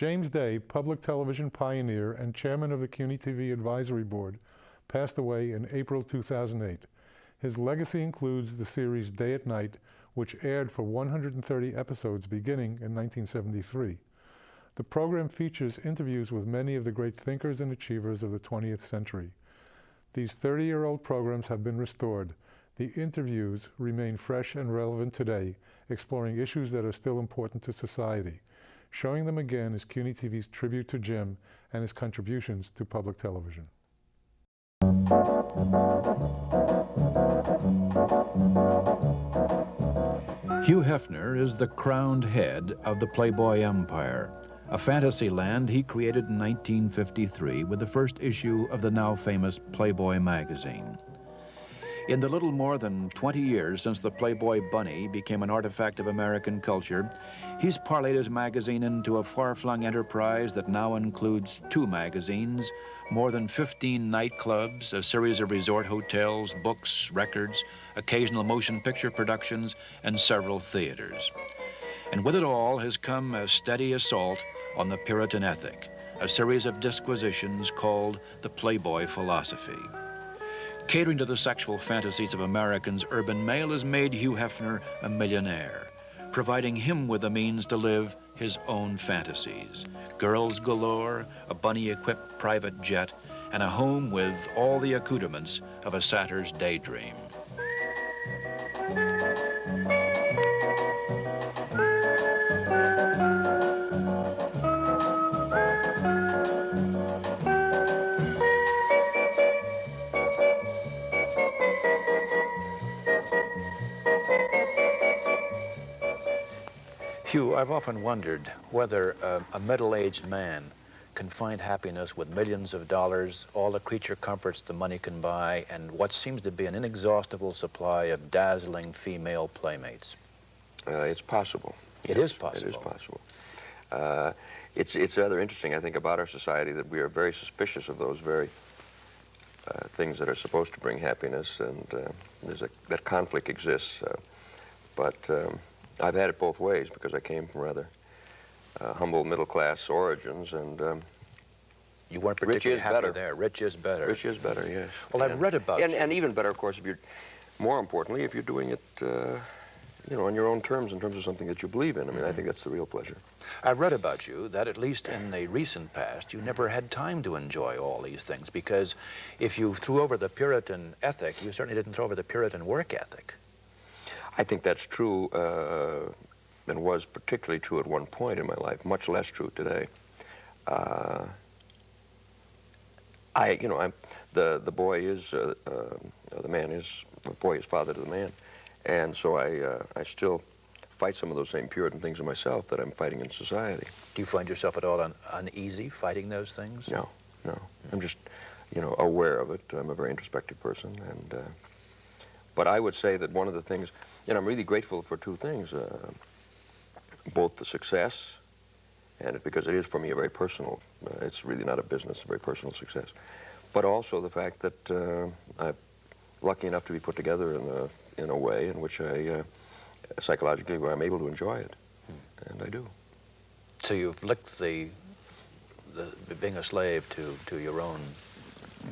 James Day, public television pioneer and chairman of the CUNY TV Advisory Board, passed away in April 2008. His legacy includes the series Day at Night, which aired for 130 episodes beginning in 1973. The program features interviews with many of the great thinkers and achievers of the 20th century. These 30-year-old programs have been restored. The interviews remain fresh and relevant today, exploring issues that are still important to society. Showing them again is CUNY TV's tribute to Jim and his contributions to public television. Hugh Hefner is the crowned head of the Playboy empire, a fantasy land he created in 1953 with the first issue of the now famous Playboy magazine. In the little more than 20 years since the Playboy bunny became an artifact of American culture, he's parlayed his magazine into a far-flung enterprise that now includes 2 magazines, more than 15 nightclubs, a series of resort hotels, books, records, occasional motion picture productions, and several theaters. And with it all has come a steady assault on the Puritan ethic, a series of disquisitions called the Playboy philosophy. Catering to the sexual fantasies of Americans, urban male has made Hugh Hefner a millionaire, providing him with the means to live his own fantasies. Girls galore, a bunny-equipped private jet, and a home with all the accoutrements of a satyr's daydream. Hugh, I've often wondered whether a middle-aged man can find happiness with millions of dollars, all the creature comforts the money can buy, and what seems to be an inexhaustible supply of dazzling female playmates. It's possible. It is possible. It is possible. It's rather interesting, I think, about our society that we are very suspicious of those very things that are supposed to bring happiness, and that conflict exists. But I've had it both ways because I came from rather humble middle-class origins, and you weren't particularly happy there. Rich is better. Rich is better, yes. Well, I've read about you. And even better, of course, if you're, more importantly, if you're doing it, you know, on your own terms, in terms of something that you believe in. I mean, I think that's the real pleasure. I've read about you that at least in the recent past, you never had time to enjoy all these things, because if you threw over the Puritan ethic, you certainly didn't throw over the Puritan work ethic. I think that's true, and was particularly true at one point in my life, much less true today. The boy is, the man is, the boy is father to the man. And so I still fight some of those same Puritan things in myself that I'm fighting in society. Do you find yourself at all uneasy fighting those things? No, no. I'm just, you know, aware of it. I'm a very introspective person, and but I would say that one of the things, and I'm really grateful for 2 things, both the success, and because it is for me a very personal, it's really not a business, a very personal success, but also the fact that I'm lucky enough to be put together in a way in which I, psychologically, where I'm able to enjoy it, and I do. So you've licked the being a slave to your own.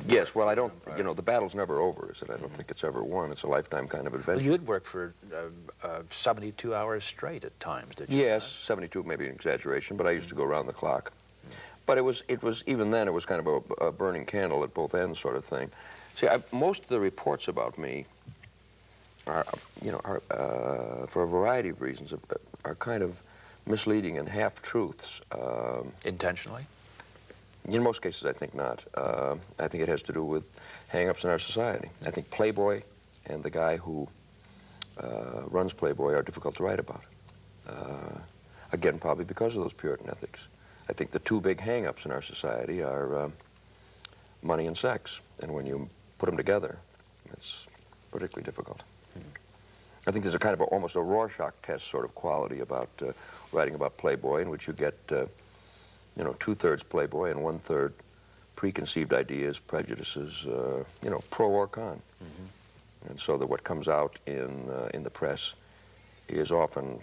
Yes, well, I don't, you know, the battle's never over, is it? I don't think it's ever won. It's a lifetime kind of adventure. Well, you did work for 72 hours straight at times, did you? Yes, 72 may be an exaggeration, but I used to go around the clock. But it was, even then, it was kind of a burning candle at both ends sort of thing. See, most of the reports about me are, you know, for a variety of reasons, are kind of misleading and half-truths. Intentionally? In most cases, I think not. I think it has to do with hang-ups in our society. I think Playboy and the guy who runs Playboy are difficult to write about. Again, probably because of those Puritan ethics. I think the 2 big hang-ups in our society are money and sex. And when you put them together, it's particularly difficult. I think there's a kind of almost a Rorschach test sort of quality about writing about Playboy, in which you get you know, 2/3 Playboy and 1/3 preconceived ideas, prejudices, you know, pro or con. And so that what comes out in the press is often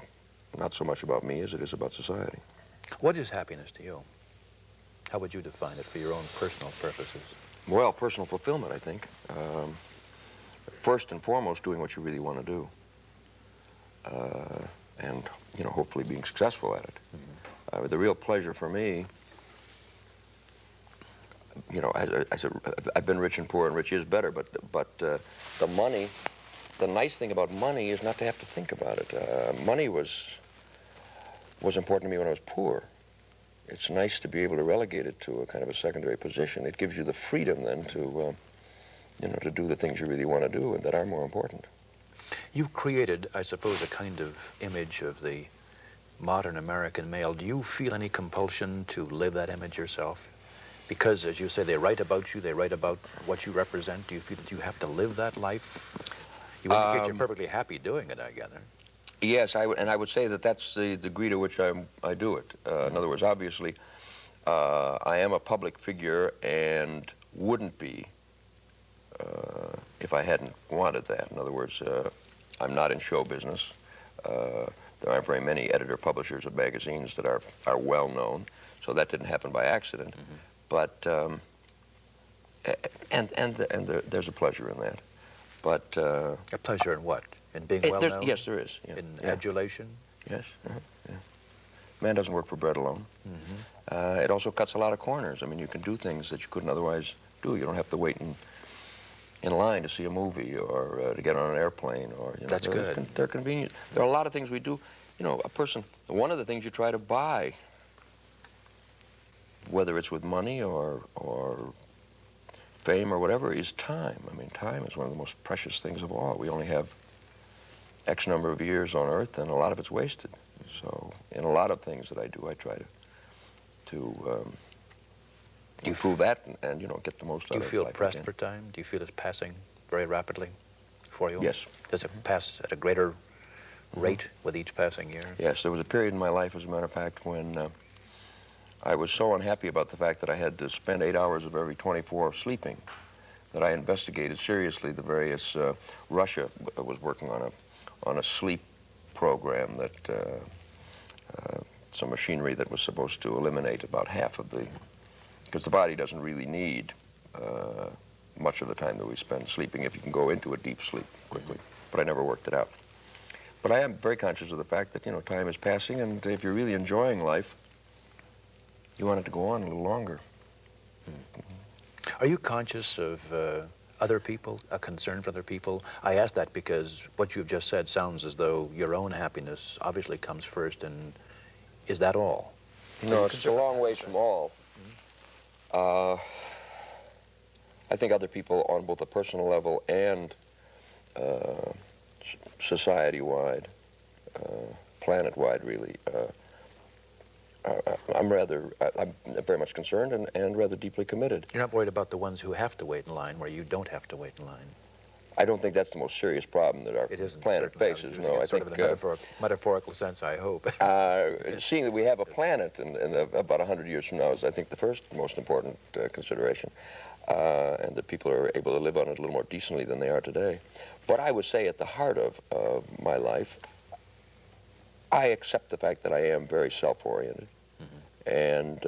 not so much about me as it is about society. What is happiness to you? How would you define it for your own personal purposes? Well, personal fulfillment, I think. First and foremost, doing what you really want to do. And, you know, hopefully being successful at it. Mm-hmm. The real pleasure for me, you know, I've been rich and poor, and rich is better, but the money, the nice thing about money is not to have to think about it. Money was important to me when I was poor. It's nice to be able to relegate it to a kind of a secondary position. It gives you the freedom then to, you know, to do the things you really want to do and that are more important. You've created, I suppose, a kind of image of the modern American male. Do you feel any compulsion to live that image yourself? Because, as you say, they write about you, they write about what you represent. Do you feel that you have to live that life? You indicate you're perfectly happy doing it, I gather. Yes, and I would say that that's the degree to which I do it. In other words, obviously, I am a public figure and wouldn't be if I hadn't wanted that. In other words, I'm not in show business. There aren't very many editor-publishers of magazines that are well known, so that didn't happen by accident. Mm-hmm. But there's a pleasure in that. But a pleasure in what? In being well known? Yes, there is. Yeah. In adulation? Yes. Yeah. Man doesn't work for bread alone. Mm-hmm. It also cuts a lot of corners. I mean, you can do things that you couldn't otherwise do. You don't have to wait in line to see a movie or to get on an airplane. Or, you know, that's good. They're convenient. There are a lot of things we do. You know, one of the things you try to buy, whether it's with money or fame or whatever, is time. I mean, time is one of the most precious things of all. We only have X number of years on Earth, and a lot of it's wasted. So, in a lot of things that I do, I try to improve that and you know, get the most out of it. Do you feel pressed for time? Do you feel it's passing very rapidly for you? Yes. Does it pass at a greater rate with each passing year? Yes, there was a period in my life, as a matter of fact, when I was so unhappy about the fact that I had to spend 8 hours of every 24 sleeping that I investigated seriously the various, Russia was working on a sleep program that, some machinery that was supposed to eliminate about half of the, because the body doesn't really need much of the time that we spend sleeping if you can go into a deep sleep quickly. But I never worked it out. But I am very conscious of the fact that, you know, time is passing, and if you're really enjoying life, you want it to go on a little longer. Are you conscious of other people, a concern for other people? I ask that because what you've just said sounds as though your own happiness obviously comes first, and is that all? No, it's a long ways from all. I think other people on both a personal level and society-wide, planet-wide, really, I'm very much concerned and rather deeply committed. You're not worried about the ones who have to wait in line where you don't have to wait in line? I don't think that's the most serious problem that our planet faces. No, I sort think of in a metaphorical sense, I hope. seeing that we have a planet in about 100 years from now is, I think, the first most important consideration, and that people are able to live on it a little more decently than they are today. But I would say at the heart of my life, I accept the fact that I am very self-oriented. And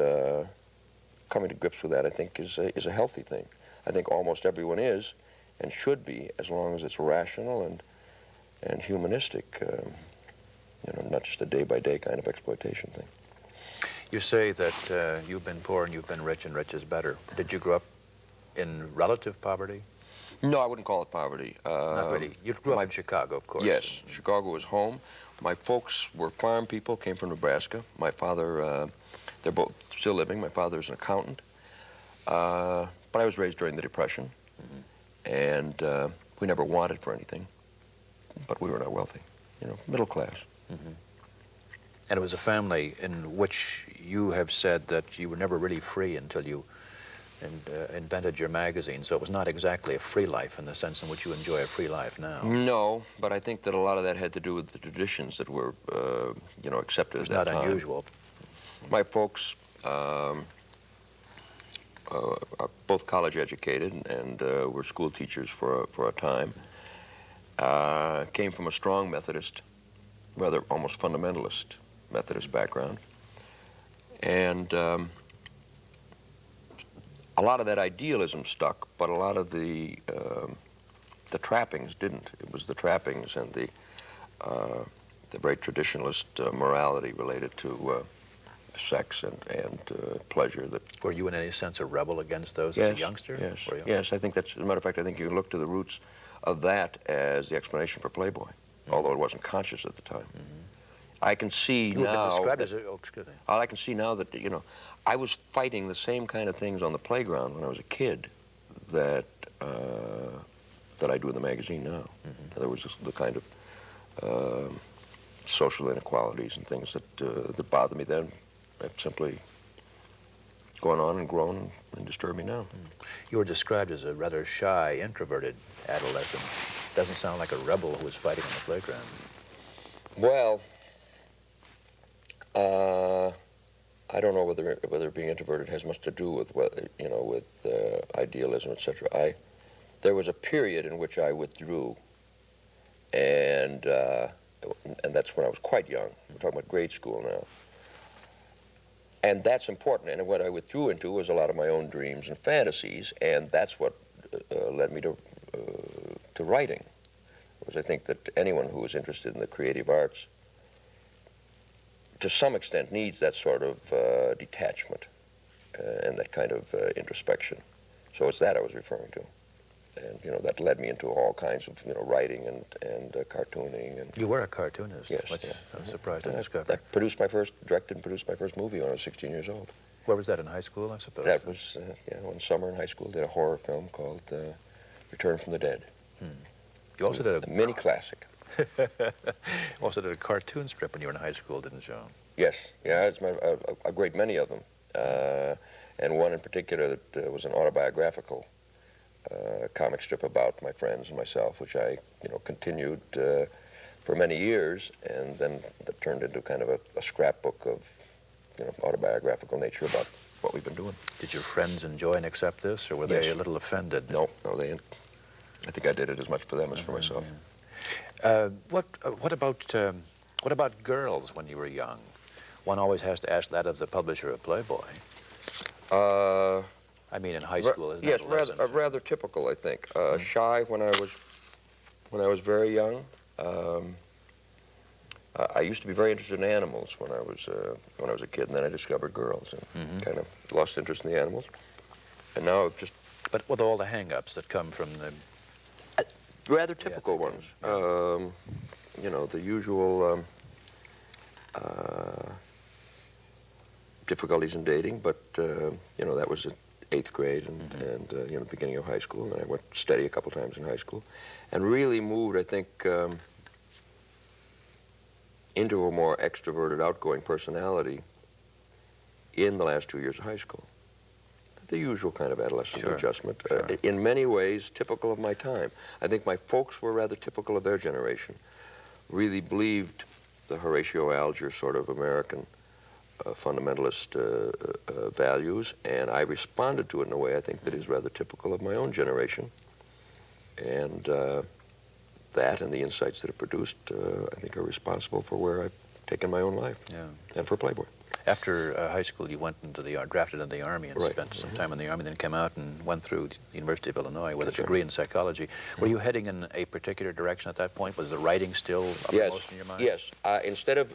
coming to grips with that, I think, is a healthy thing. I think almost everyone is and should be, as long as it's rational and humanistic, you know, not just a day-by-day kind of exploitation thing. You say that you've been poor and you've been rich, and rich is better. Did you grow up in relative poverty? No, I wouldn't call it poverty. Not really. You grew up in Chicago, of course. Yes, Chicago was home. My folks were farm people, came from Nebraska. My father, they're both still living. My father's an accountant. But I was raised during the Depression, and we never wanted for anything, but we were not wealthy, you know, middle class. And it was a family in which you have said that you were never really free until you invented your magazine, so it was not exactly a free life in the sense in which you enjoy a free life now. No, but I think that a lot of that had to do with the traditions that were, you know, accepted at that time. It's not unusual. My folks are both college educated and were school teachers for a time. Came from a strong Methodist, rather almost fundamentalist Methodist background. And a lot of that idealism stuck, but a lot of the trappings didn't. It was the trappings and the very traditionalist morality related to sex and pleasure that... Were you in any sense a rebel against those yes, as a youngster? Yes, Were you? yes. I think that's, as a matter of fact, I think you can look to the roots of that as the explanation for Playboy, although it wasn't conscious at the time. I can see You now... described as oh, excuse me. I can see now that, you know, I was fighting the same kind of things on the playground when I was a kid that that I do in the magazine now. There was the kind of social inequalities and things that that bothered me then have simply gone on and grown and disturb me now. You were described as a rather shy, introverted adolescent. Doesn't sound like a rebel who was fighting on the playground. Well, I don't know whether being introverted has much to do with with idealism, etc. There was a period in which I withdrew, and that's when I was quite young. We're talking about grade school now. And that's important. And what I withdrew into was a lot of my own dreams and fantasies, and that's what led me to writing. Because I think that anyone who is interested in the creative arts, to some extent, needs that sort of detachment and that kind of introspection. So it's that I was referring to. And, you know, that led me into all kinds of, writing and cartooning. And you were a cartoonist. yes, Which yeah. I'm surprised to I discover. directed and produced my first movie when I was 16 years old. Where was that, in high school, I suppose? That was, one summer in high school, did a horror film called Return from the Dead. You also did a mini classic. Also did a cartoon strip when you were in high school, didn't you? Yes, yeah, it's a great many of them. And one in particular that was an autobiographical comic strip about my friends and myself, which I, continued for many years, and then that turned into kind of a scrapbook of, autobiographical nature about what we've been doing. Did your friends enjoy and accept this, or were they a little offended? No, I think I did it as much for them as for myself. What about girls when you were young? One always has to ask that of the publisher of Playboy. I mean, in high school, isn't it? Yes, rather typical, I think. Shy when I was very young. I used to be very interested in animals when I was a kid, and then I discovered girls and kind of lost interest in the animals. And now I've just... But with all the hang-ups that come from the... rather typical ones. The usual difficulties in dating, but, that was in 8th grade and beginning of high school, and then I went steady a couple times in high school, and really moved, I think, into a more extroverted, outgoing personality in the last 2 years of high school. The usual kind of adolescent adjustment. In many ways, typical of my time. I think my folks were rather typical of their generation. Really believed the Horatio Alger sort of American fundamentalist values, and I responded to it in a way I think that is rather typical of my own generation. And that and the insights that it produced, I think, are responsible for where I've taken my own life and for Playboy. After high school, you went into drafted into the Army and spent some time in the Army, then came out and went through the University of Illinois with a degree in psychology. Were you heading in a particular direction at that point? Was the writing still uppermost in your mind? Yes. Instead of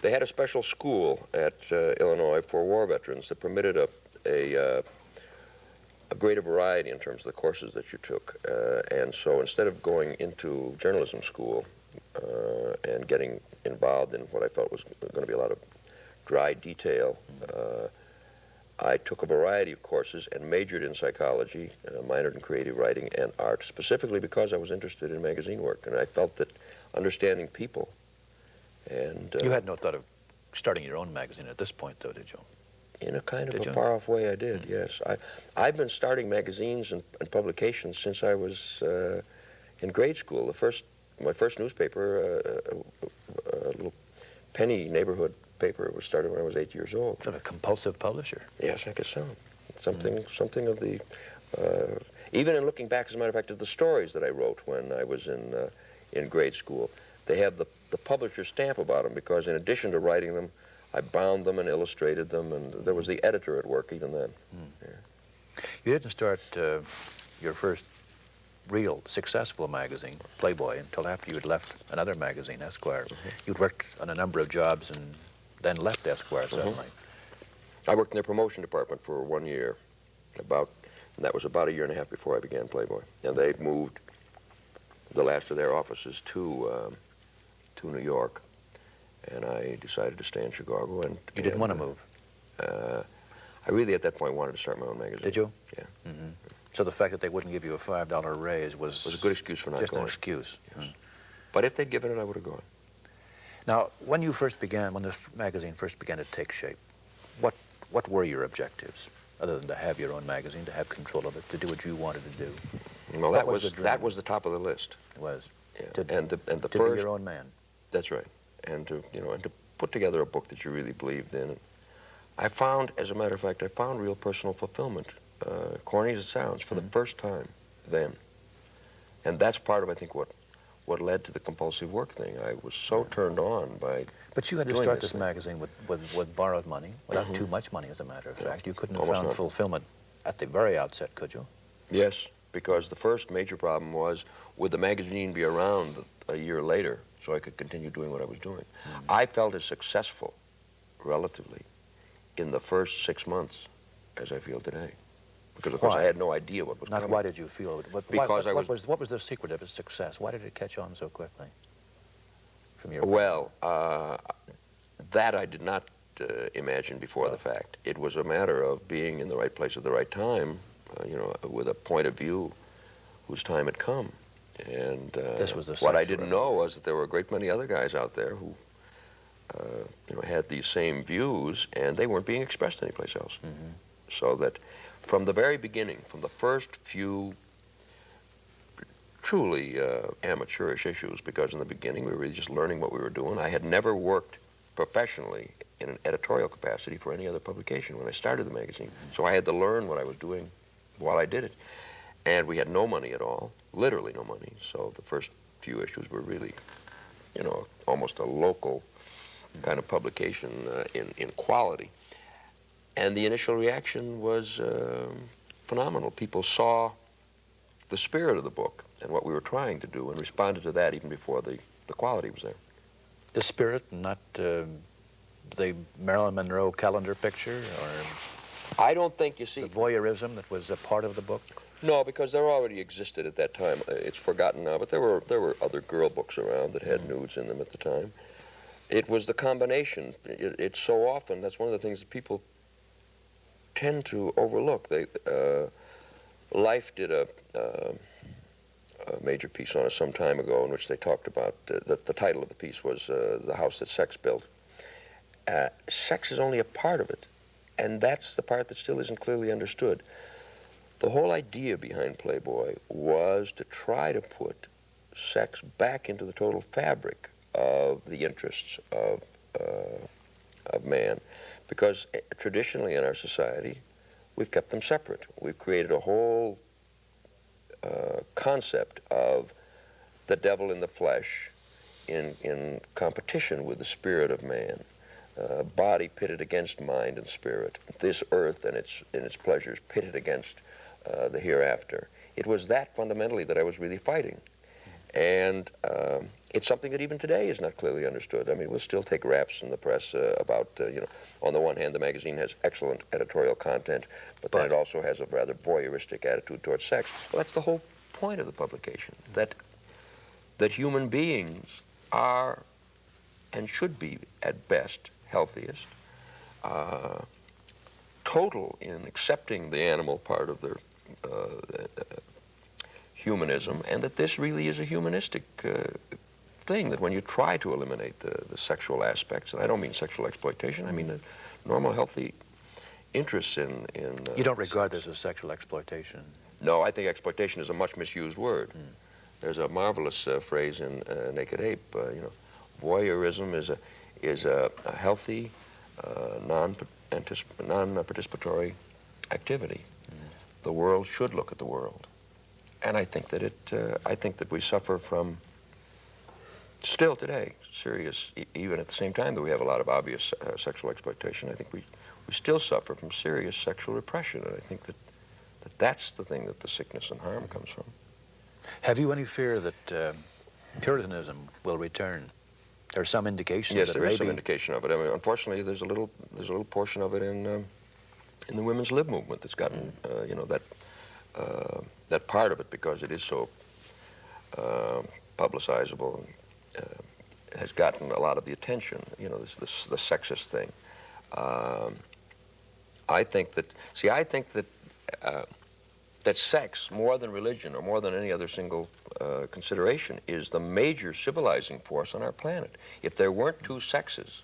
they had a special school at Illinois for war veterans that permitted a greater variety in terms of the courses that you took. And so instead of going into journalism school and getting involved in what I felt was going to be a lot of dry detail, I took a variety of courses and majored in psychology, minored in creative writing and art, specifically because I was interested in magazine work, and I felt that understanding people and... you had no thought of starting your own magazine at this point, though, did you? In a kind of a far-off way, I did, yes. I've been starting magazines and publications since I was in grade school. My first newspaper, a little penny neighborhood paper, was started when I was 8 years old. Sort of a compulsive publisher. Yes, I guess so. Something of the... even in looking back, as a matter of fact, at the stories that I wrote when I was in grade school, they have the publisher's stamp about them, because in addition to writing them, I bound them and illustrated them, and there was the editor at work even then. Yeah. You didn't start your first real successful magazine, Playboy, until after you'd left another magazine, Esquire. You'd worked on a number of jobs and then left Esquire suddenly. I worked in their promotion department for 1 year, and that was about 1.5 years before I began Playboy. And they'd moved the last of their offices to New York, and I decided to stay in Chicago. And You didn't want to move? I really, at that point, wanted to start my own magazine. Did you? Yeah. So the fact that they wouldn't give you a $5 raise was a good excuse for not just going. an excuse. Yes. But if they'd given it, I would have gone. Now, when this magazine first began to take shape, what were your objectives, other than to have your own magazine, to have control of it, to do what you wanted to do? Well, that was the top of the list. It was. Yeah. And the to first, be your own man. That's right. And to put together a book that you really believed in. I found, as a matter of fact, real personal fulfillment, corny as it sounds, for the first time then. And that's part of, I think, what led to the compulsive work thing. I was so turned on by But you had to doing start this thing. magazine with borrowed money, without too much money, as a matter of fact. You couldn't have Almost found not. fulfillment at the very outset, could you? Yes, because the first major problem was, would the magazine be around a year later so I could continue doing what I was doing? I felt as successful, relatively, in the first 6 months as I feel today. Because, of course, I had no idea what was Not coming. why did you feel it? What was the secret of its success? Why did it catch on so quickly? From your Well, that I did not imagine before the fact. It was a matter of being in the right place at the right time, with a point of view whose time had come. And This was the what I sexual didn't know was that there were a great many other guys out there who had these same views, and they weren't being expressed anyplace else. So that from the very beginning, from the first few truly amateurish issues, because in the beginning we were really just learning what we were doing. I had never worked professionally in an editorial capacity for any other publication when I started the magazine. So I had to learn what I was doing while I did it. And we had no money at all, literally no money. So the first few issues were really, almost a local kind of publication in quality. And the initial reaction was phenomenal. People saw the spirit of the book and what we were trying to do and responded to that even before the quality was there. The spirit, not the Marilyn Monroe calendar picture, or I don't think, you see... the voyeurism that was a part of the book? No, because there already existed at that time. It's forgotten now, but there were other girl books around that had nudes in them at the time. It was the combination. It's so often, that's one of the things that people tend to overlook. Life did a major piece on it some time ago in which they talked about, the title of the piece was The House That Sex Built. Sex is only a part of it, and that's the part that still isn't clearly understood. The whole idea behind Playboy was to try to put sex back into the total fabric of the interests of man, because traditionally in our society, we've kept them separate. We've created a whole concept of the devil in the flesh in competition with the spirit of man, body pitted against mind and spirit, this earth and its pleasures pitted against the hereafter. It was that fundamentally that I was really fighting. And it's something that even today is not clearly understood. I mean, we'll still take raps in the press about, on the one hand, the magazine has excellent editorial content, but then it also has a rather voyeuristic attitude towards sex. Well, that's the whole point of the publication, that human beings are and should be, at best, healthiest, total in accepting the animal part of their humanism, and that this really is a humanistic thing, that when you try to eliminate the sexual aspects, and I don't mean sexual exploitation, I mean the normal, healthy interests in You don't regard this as sexual exploitation? No, I think exploitation is a much misused word. There's a marvelous phrase in Naked Ape, voyeurism is a healthy, non-participatory activity. The world should look at the world. And I think that I think that we suffer from still today, serious, even at the same time that we have a lot of obvious sexual exploitation, I think we still suffer from serious sexual repression, and I think that's the thing that the sickness and harm comes from. Have you any fear that Puritanism will return? There are some indications Yes, that there is some maybe... indication of it. I mean, unfortunately, there's a little portion of it in the women's lib movement that's gotten, you know, that part of it, because it is so publicizable, and has gotten a lot of the attention. You know, the sexist thing. I think that that sex, more than religion or more than any other single consideration, is the major civilizing force on our planet. If there weren't two sexes,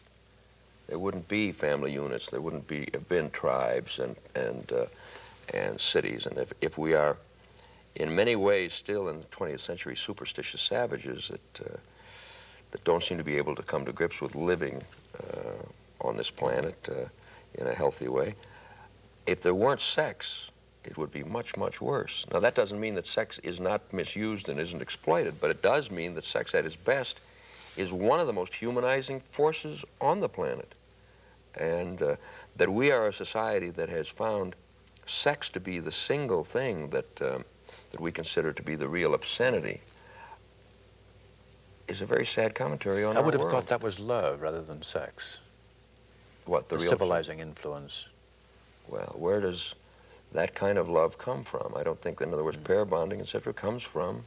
there wouldn't be family units, there wouldn't have been tribes and cities. And if we are, in many ways, still in the 20th century, superstitious savages that don't seem to be able to come to grips with living on this planet in a healthy way, if there weren't sex, it would be much, much worse. Now, that doesn't mean that sex is not misused and isn't exploited, but it does mean that sex at its best is one of the most humanizing forces on the planet. And that we are a society that has found sex to be the single thing that we consider to be the real obscenity is a very sad commentary on our world. I would have thought that was love rather than sex. What, the real civilizing influence? Well, where does that kind of love come from? I don't think, in other words, pair bonding, etc., comes from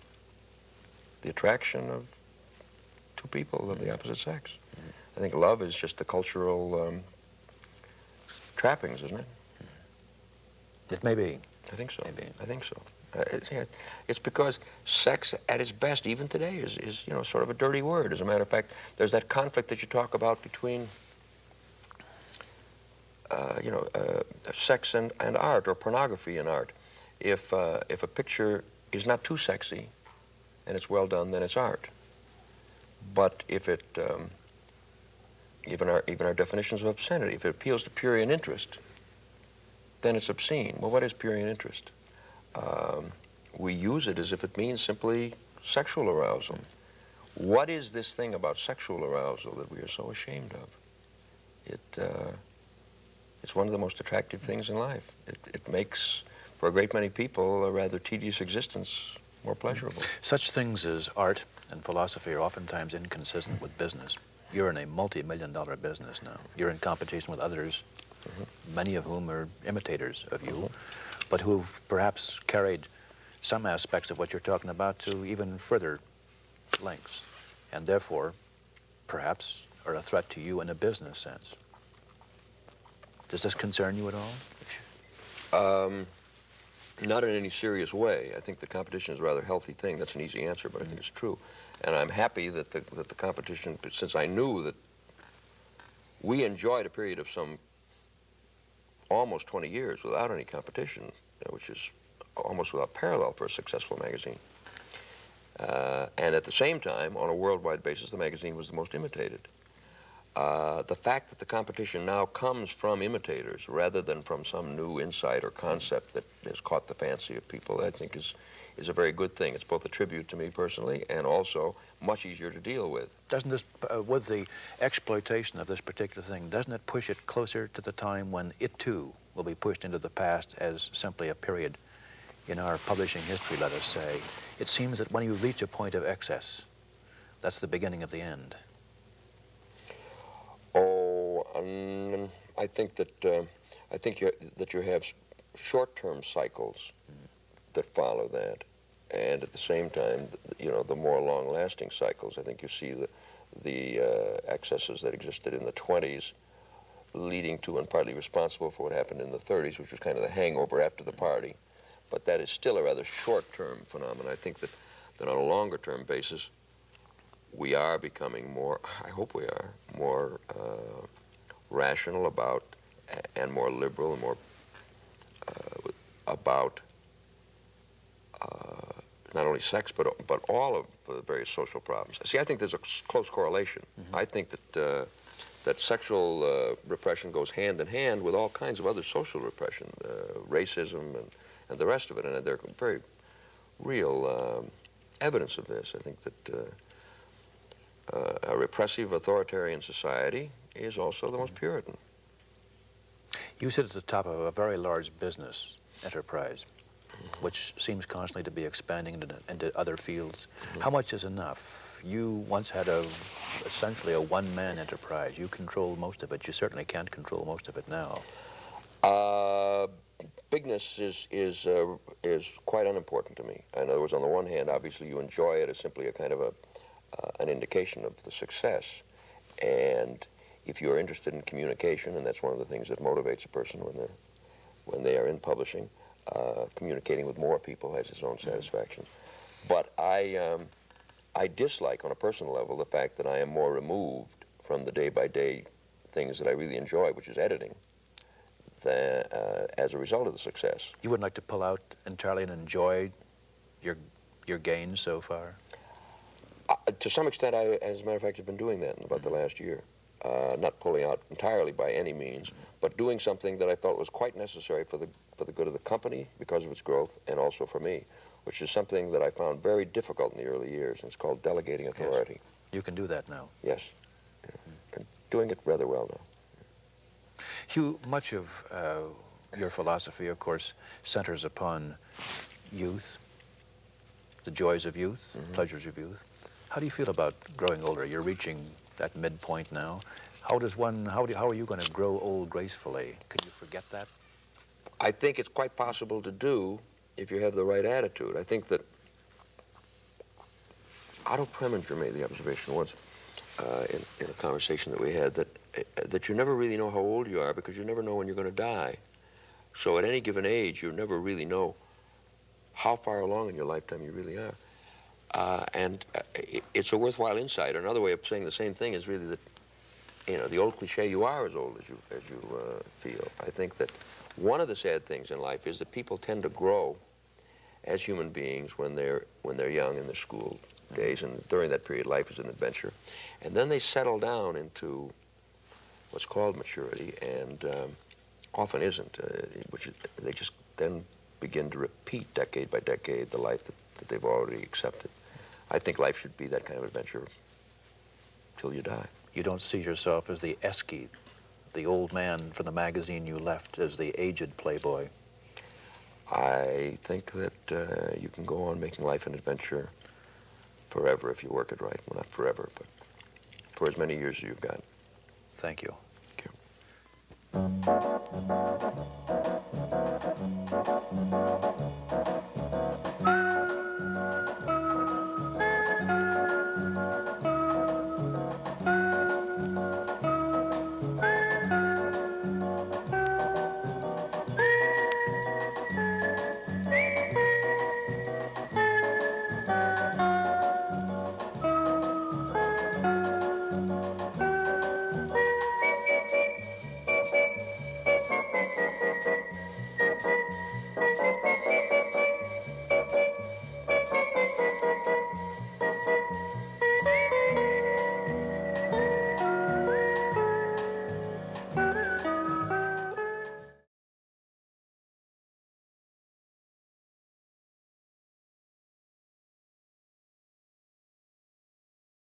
the attraction of two people of the opposite sex. I think love is just the cultural trappings, isn't it? It may be. I think so. Maybe. I think so. It's because sex at its best, even today, is you know, sort of a dirty word. As a matter of fact, there's that conflict that you talk about between you know, sex and art, or pornography and art. If a picture is not too sexy and it's well done, then it's art. But if it, even our definitions of obscenity, if it appeals to prurient interest, then it's obscene. Well, what is prurient interest? We use it as if it means simply sexual arousal. What is this thing about sexual arousal that we are so ashamed of? It's one of the most attractive things in life. It makes, for a great many people, a rather tedious existence more pleasurable. Such things as art and philosophy are oftentimes inconsistent with business. You're in a multi-million-dollar business now. You're in competition with others, many of whom are imitators of you, but who've perhaps carried some aspects of what you're talking about to even further lengths, and therefore, perhaps, are a threat to you in a business sense. Does this concern you at all? Not in any serious way. I think the competition is a rather healthy thing. That's an easy answer, but I think it's true. And I'm happy that the competition, since I knew that we enjoyed a period of some almost 20 years without any competition, which is almost without parallel for a successful magazine. And at the same time, on a worldwide basis, the magazine was the most imitated. The fact that the competition now comes from imitators rather than from some new insight or concept that has caught the fancy of people, I think is a very good thing. It's both a tribute to me personally and also much easier to deal with. Doesn't this, with the exploitation of this particular thing, doesn't it push it closer to the time when it too will be pushed into the past as simply a period in our publishing history, let us say? It seems that when you reach a point of excess, that's the beginning of the end. Oh, I think that you have short-term cycles that follow that, and at the same time, you know, the more long-lasting cycles. I think you see the excesses that existed in the 20s, leading to and partly responsible for what happened in the 30s, which was kind of the hangover after the party. But that is still a rather short-term phenomenon. I think that on a longer-term basis, we are becoming more, I hope we are, more rational about, and more liberal and more about not only sex, but all of the various social problems. See, I think there's a close correlation. I think that sexual repression goes hand in hand with all kinds of other social repression, racism and the rest of it, and there are very real evidence of this. I think that a repressive authoritarian society is also the most Puritan. You sit at the top of a very large business enterprise, which seems constantly to be expanding into other fields. How much is enough? You once had essentially a one-man enterprise. You controlled most of it. You certainly can't control most of it now. Bigness is quite unimportant to me. In other words, on the one hand, obviously you enjoy it as simply a kind of an indication of the success. And if you're interested in communication, and that's one of the things that motivates a person when they are in publishing, communicating with more people has its own satisfactions. But I dislike, on a personal level, the fact that I am more removed from the day-by-day things that I really enjoy, which is editing, as a result of the success. You wouldn't like to pull out entirely and enjoy your gains so far? To some extent, I, as a matter of fact, have been doing that in about the last year. Not pulling out entirely by any means, but doing something that I felt was quite necessary for the good of the company because of its growth, and also for me, which is something that I found very difficult in the early years, and it's called delegating authority. Yes. You can do that now. Yes. And doing it rather well now. Hugh, much of your philosophy, of course, centers upon youth, the joys of youth, pleasures of youth. How do you feel about growing older? You're reaching that midpoint now. How are you going to grow old gracefully? Can you forget that? I think it's quite possible to do if you have the right attitude. I think that Otto Preminger made the observation once in a conversation that we had that you never really know how old you are because you never know when you're going to die. So at any given age, you never really know how far along in your lifetime you really are. And it's a worthwhile insight. Another way of saying the same thing is really that, you know, the old cliche, you are as old as you feel. I think that one of the sad things in life is that people tend to grow as human beings when they're young in their school days, and during that period, life is an adventure. And then they settle down into what's called maturity, and often isn't, they just then begin to repeat decade by decade the life that they've already accepted. I think life should be that kind of adventure till you die. You don't see yourself as the Esky, the old man from the magazine you left, as the aged playboy. I think that you can go on making life an adventure forever if you work it right. Well, not forever, but for as many years as you've got. Thank you. Thank you.